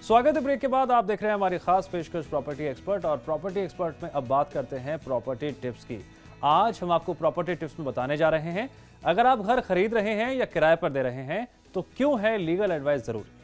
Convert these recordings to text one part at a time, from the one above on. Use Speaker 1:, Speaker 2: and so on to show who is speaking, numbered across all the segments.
Speaker 1: स्वागत है ब्रेक के बाद। आप देख रहे हैं हमारी खास पेशकश प्रॉपर्टी एक्सपर्ट, और प्रॉपर्टी एक्सपर्ट में अब बात करते हैं प्रॉपर्टी टिप्स की। आज हम आपको प्रॉपर्टी टिप्स में बताने जा रहे हैं, अगर आप घर खरीद रहे हैं या किराए पर दे रहे हैं तो क्यों है लीगल एडवाइस जरूरी।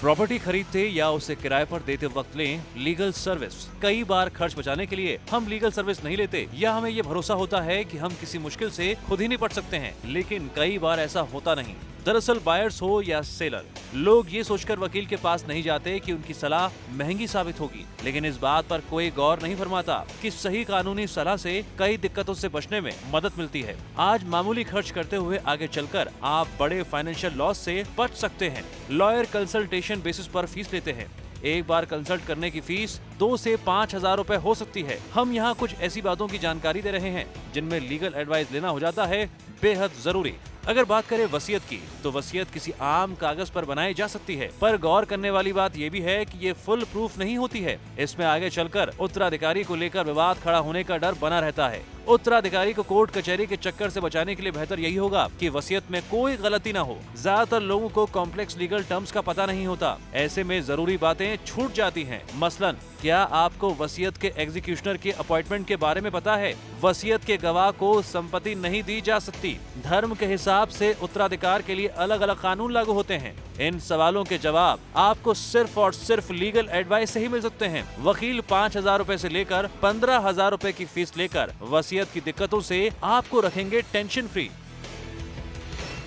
Speaker 1: प्रॉपर्टी खरीदते या उसे किराए पर देते वक्त लें लीगल सर्विस। कई बार खर्च बचाने के लिए हम लीगल सर्विस नहीं लेते या हमें ये भरोसा होता है कि हम किसी मुश्किल से खुद ही निपट सकते हैं, लेकिन कई बार ऐसा होता नहीं। दरअसल बायर्स हो या सेलर, लोग ये सोचकर वकील के पास नहीं जाते कि उनकी सलाह महंगी साबित होगी, लेकिन इस बात पर कोई गौर नहीं फरमाता कि सही कानूनी सलाह से कई दिक्कतों से बचने में मदद मिलती है। आज मामूली खर्च करते हुए आगे चलकर आप बड़े फाइनेंशियल लॉस से बच सकते हैं। लॉयर कंसल्टेशन बेसिस पर फीस लेते हैं। एक बार कंसल्ट करने की फीस 2 से 5 हजार रुपए हो सकती है। हम यहाँ कुछ ऐसी बातों की जानकारी दे रहे हैं जिनमें लीगल एडवाइस लेना हो जाता है बेहद जरूरी। अगर बात करें वसीयत की, तो वसीयत किसी आम कागज पर बनाई जा सकती है, पर गौर करने वाली बात ये भी है कि ये फुल प्रूफ नहीं होती है। इसमें आगे चलकर उत्तराधिकारी को लेकर विवाद खड़ा होने का डर बना रहता है। उत्तराधिकारी को कोर्ट कचहरी के चक्कर से बचाने के लिए बेहतर यही होगा कि वसीयत में कोई गलती ना हो। ज्यादातर लोगों को कॉम्प्लेक्स लीगल टर्म्स का पता नहीं होता, ऐसे में जरूरी बातें छूट जाती हैं। मसलन, क्या आपको वसीयत के एग्जीक्यूशनर के अपॉइंटमेंट के बारे में पता है? वसीयत के गवाह को संपत्ति नहीं दी जा सकती। धर्म के हिसाब से उत्तराधिकार के लिए अलग अलग कानून लागू होते हैं। इन सवालों के जवाब आपको सिर्फ और सिर्फ लीगल एडवाइस से ही मिल सकते हैं। वकील 5,000 रुपए से लेकर 15,000 रुपए की फीस लेकर वसीयत की दिक्कतों से आपको रखेंगे टेंशन फ्री।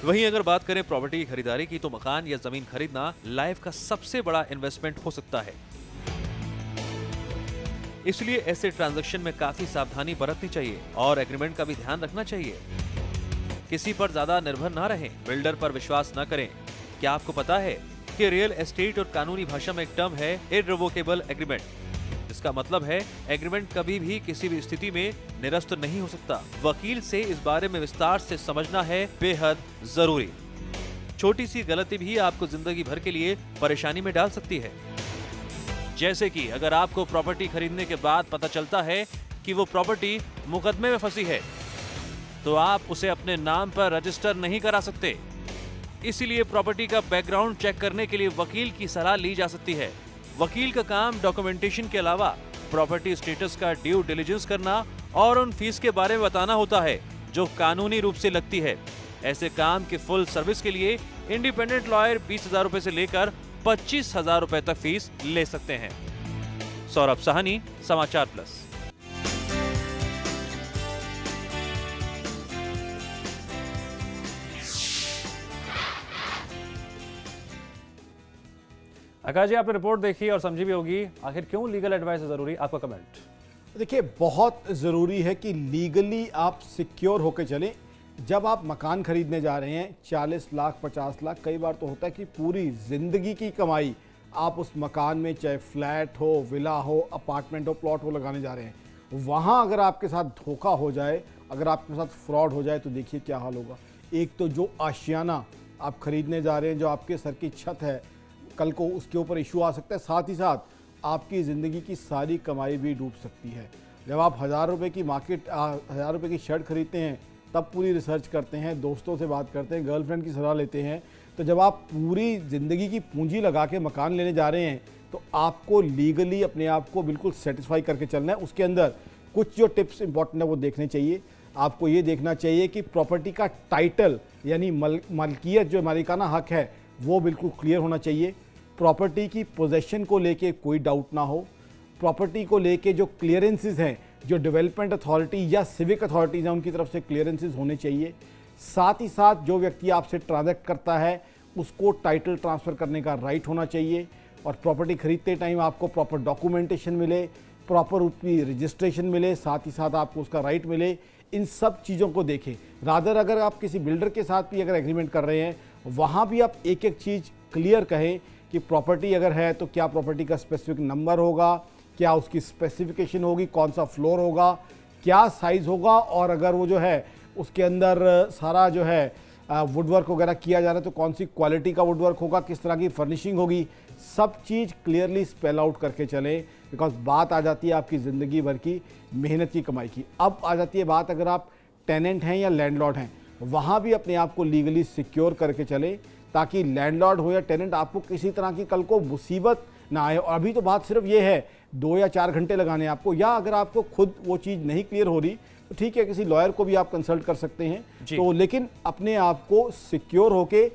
Speaker 1: वहीं अगर बात करें प्रॉपर्टी की खरीदारी की, तो मकान या जमीन खरीदना लाइफ का सबसे बड़ा इन्वेस्टमेंट हो सकता है। इसलिए ऐसे ट्रांजैक्शन में काफी सावधानी बरतनी चाहिए और एग्रीमेंट का भी ध्यान रखना चाहिए। किसी पर ज्यादा निर्भर ना रहें, बिल्डर पर विश्वास न करें। क्या आपको पता है कि रियल एस्टेट और कानूनी भाषा में एक टर्म है इररिवोकेबल एग्रीमेंट। इसका मतलब है एग्रीमेंट कभी भी किसी भी स्थिति में निरस्त नहीं हो सकता। वकील से इस बारे में विस्तार से समझना है बेहद जरूरी। छोटी सी गलती भी आपको जिंदगी भर के लिए परेशानी में डाल सकती है। जैसे कि अगर आपको प्रॉपर्टी खरीदने के बाद पता चलता है कि वो प्रॉपर्टी मुकदमे में फंसी है, तो आप उसे अपने नाम पर रजिस्टर नहीं करा सकते। इसीलिए प्रॉपर्टी का बैकग्राउंड चेक करने के लिए वकील की सलाह ली जा सकती है। वकील का काम डॉक्यूमेंटेशन के अलावा प्रॉपर्टी स्टेटस का ड्यू डिलिजेंस करना और उन फीस के बारे में बताना होता है जो कानूनी रूप से लगती है। ऐसे काम के फुल सर्विस के लिए इंडिपेंडेंट लॉयर 20,000 रुपए से लेकर 25,000 रुपए तक फीस ले सकते हैं। सौरभ साहनी, समाचार प्लस। आकाश जी, आपने रिपोर्ट देखी और समझी भी होगी, आखिर क्यों लीगल एडवाइस जरूरी? आपका कमेंट।
Speaker 2: देखिए, बहुत ज़रूरी है कि लीगली आप सिक्योर होकर चलें। जब आप मकान खरीदने जा रहे हैं, 40 लाख 50 लाख, कई बार तो होता है कि पूरी ज़िंदगी की कमाई आप उस मकान में, चाहे फ्लैट हो, विला हो, अपार्टमेंट हो, प्लॉट हो, लगाने जा रहे हैं। वहाँ अगर आपके साथ धोखा हो जाए, अगर आपके साथ फ्रॉड हो जाए, तो देखिए क्या हाल होगा। एक तो जो आशियाना आप खरीदने जा रहे हैं, जो आपके सर की छत है, कल को उसके ऊपर इशू आ सकता है। साथ ही साथ आपकी ज़िंदगी की सारी कमाई भी डूब सकती है। जब आप 1,000 रुपये की 1,000 रुपये की शर्ट खरीदते हैं, तब पूरी रिसर्च करते हैं, दोस्तों से बात करते हैं, गर्लफ्रेंड की सलाह लेते हैं। तो जब आप पूरी ज़िंदगी की पूंजी लगा के मकान लेने जा रहे हैं, तो आपको लीगली अपने आप को बिल्कुल सेटिस्फाई करके चलना है। उसके अंदर कुछ जो टिप्स इंपॉर्टेंट है वो देखने चाहिए। आपको ये देखना चाहिए कि प्रॉपर्टी का टाइटल यानी मलकियत, जो मालिकाना हक है, वो बिल्कुल क्लियर होना चाहिए। प्रॉपर्टी की पोजेशन को लेके कोई डाउट ना हो। प्रॉपर्टी को लेके जो क्लियरेंसेस हैं, जो डेवलपमेंट अथॉरिटी या सिविक अथॉरिटीज़ हैं, उनकी तरफ से क्लियरेंसेस होने चाहिए। साथ ही साथ जो व्यक्ति आपसे ट्रांजैक्ट करता है, उसको टाइटल ट्रांसफ़र करने का राइट होना चाहिए। और प्रॉपर्टी खरीदते टाइम आपको प्रॉपर डॉक्यूमेंटेशन मिले, प्रॉपर उसकी रजिस्ट्रेशन मिले, साथ ही साथ आपको उसका राइट मिले। इन सब चीज़ों को देखें। रादर अगर आप किसी बिल्डर के साथ भी अगर एग्रीमेंट कर रहे हैं, वहाँ भी आप एक एक चीज़ क्लियर कहें कि प्रॉपर्टी अगर है तो क्या प्रॉपर्टी का स्पेसिफिक नंबर होगा, क्या उसकी स्पेसिफिकेशन होगी, कौन सा फ्लोर होगा, क्या साइज़ होगा, और अगर वो जो है उसके अंदर सारा जो है वुडवर्क वगैरह किया जा रहा है तो कौन सी क्वालिटी का वुडवर्क होगा, किस तरह की फर्निशिंग होगी। सब चीज़ क्लियरली स्पेल आउट करके चलें, बिकॉज बात आ जाती है आपकी ज़िंदगी भर की मेहनत की कमाई की। अब आ जाती है बात अगर आप टेनेंट हैं या लैंडलॉर्ड हैं, वहाँ भी अपने आप को लीगली सिक्योर करके चलें, ताकि लैंडलॉर्ड हो या टेनेंट आपको किसी तरह की कल को मुसीबत ना आए। और अभी तो बात सिर्फ ये है 2 या 4 घंटे लगाने आपको, या अगर आपको खुद वो चीज़ नहीं क्लियर हो रही तो ठीक है, किसी लॉयर को भी आप कंसल्ट कर सकते हैं। तो लेकिन अपने आप को सिक्योर होके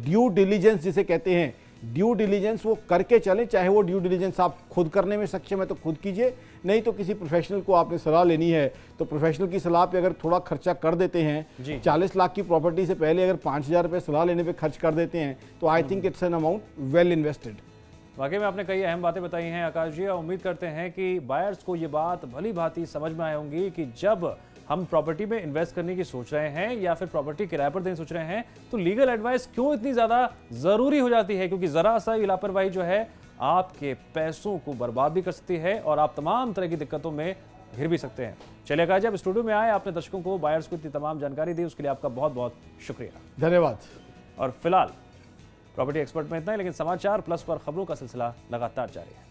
Speaker 2: ड्यू डिलीजेंस जिसे कहते हैं, ड्यू डिलीजेंस वो करके चलें। चाहे वो ड्यू डिलीजेंस आप खुद करने में सक्षम है तो खुद कीजिए, नहीं तो किसी प्रोफेशनल को आपने सलाह लेनी है तो प्रोफेशनल की सलाह पे अगर थोड़ा खर्चा कर देते हैं, 40 लाख की प्रॉपर्टी से पहले अगर 5,000 रुपये सलाह लेने पे खर्च कर देते हैं तो I think it's an amount well invested.
Speaker 3: वाकई में आपने कई अहम बातें बताई हैं आकाश जी, और उम्मीद करते हैं कि बायर्स को ये बात भली भांति समझ में आई होंगी कि जब हम प्रॉपर्टी में इन्वेस्ट करने की सोच रहे हैं या फिर प्रॉपर्टी किराए पर देने सोच रहे हैं तो लीगल एडवाइस क्यों इतनी ज्यादा जरूरी हो जाती है, क्योंकि जरा सा ही लापरवाही जो है आपके पैसों को बर्बाद भी कर सकती है और आप तमाम तरह की दिक्कतों में घिर भी सकते हैं। चलिए आकाश जी, आप स्टूडियो में आए, आपने दर्शकों को, बायर्स को इतनी तमाम जानकारी दी, उसके लिए आपका बहुत बहुत शुक्रिया।
Speaker 2: धन्यवाद।
Speaker 3: और फिलहाल प्रॉपर्टी एक्सपर्ट में इतना ही, लेकिन समाचार प्लस पर खबरों का सिलसिला लगातार जारी है।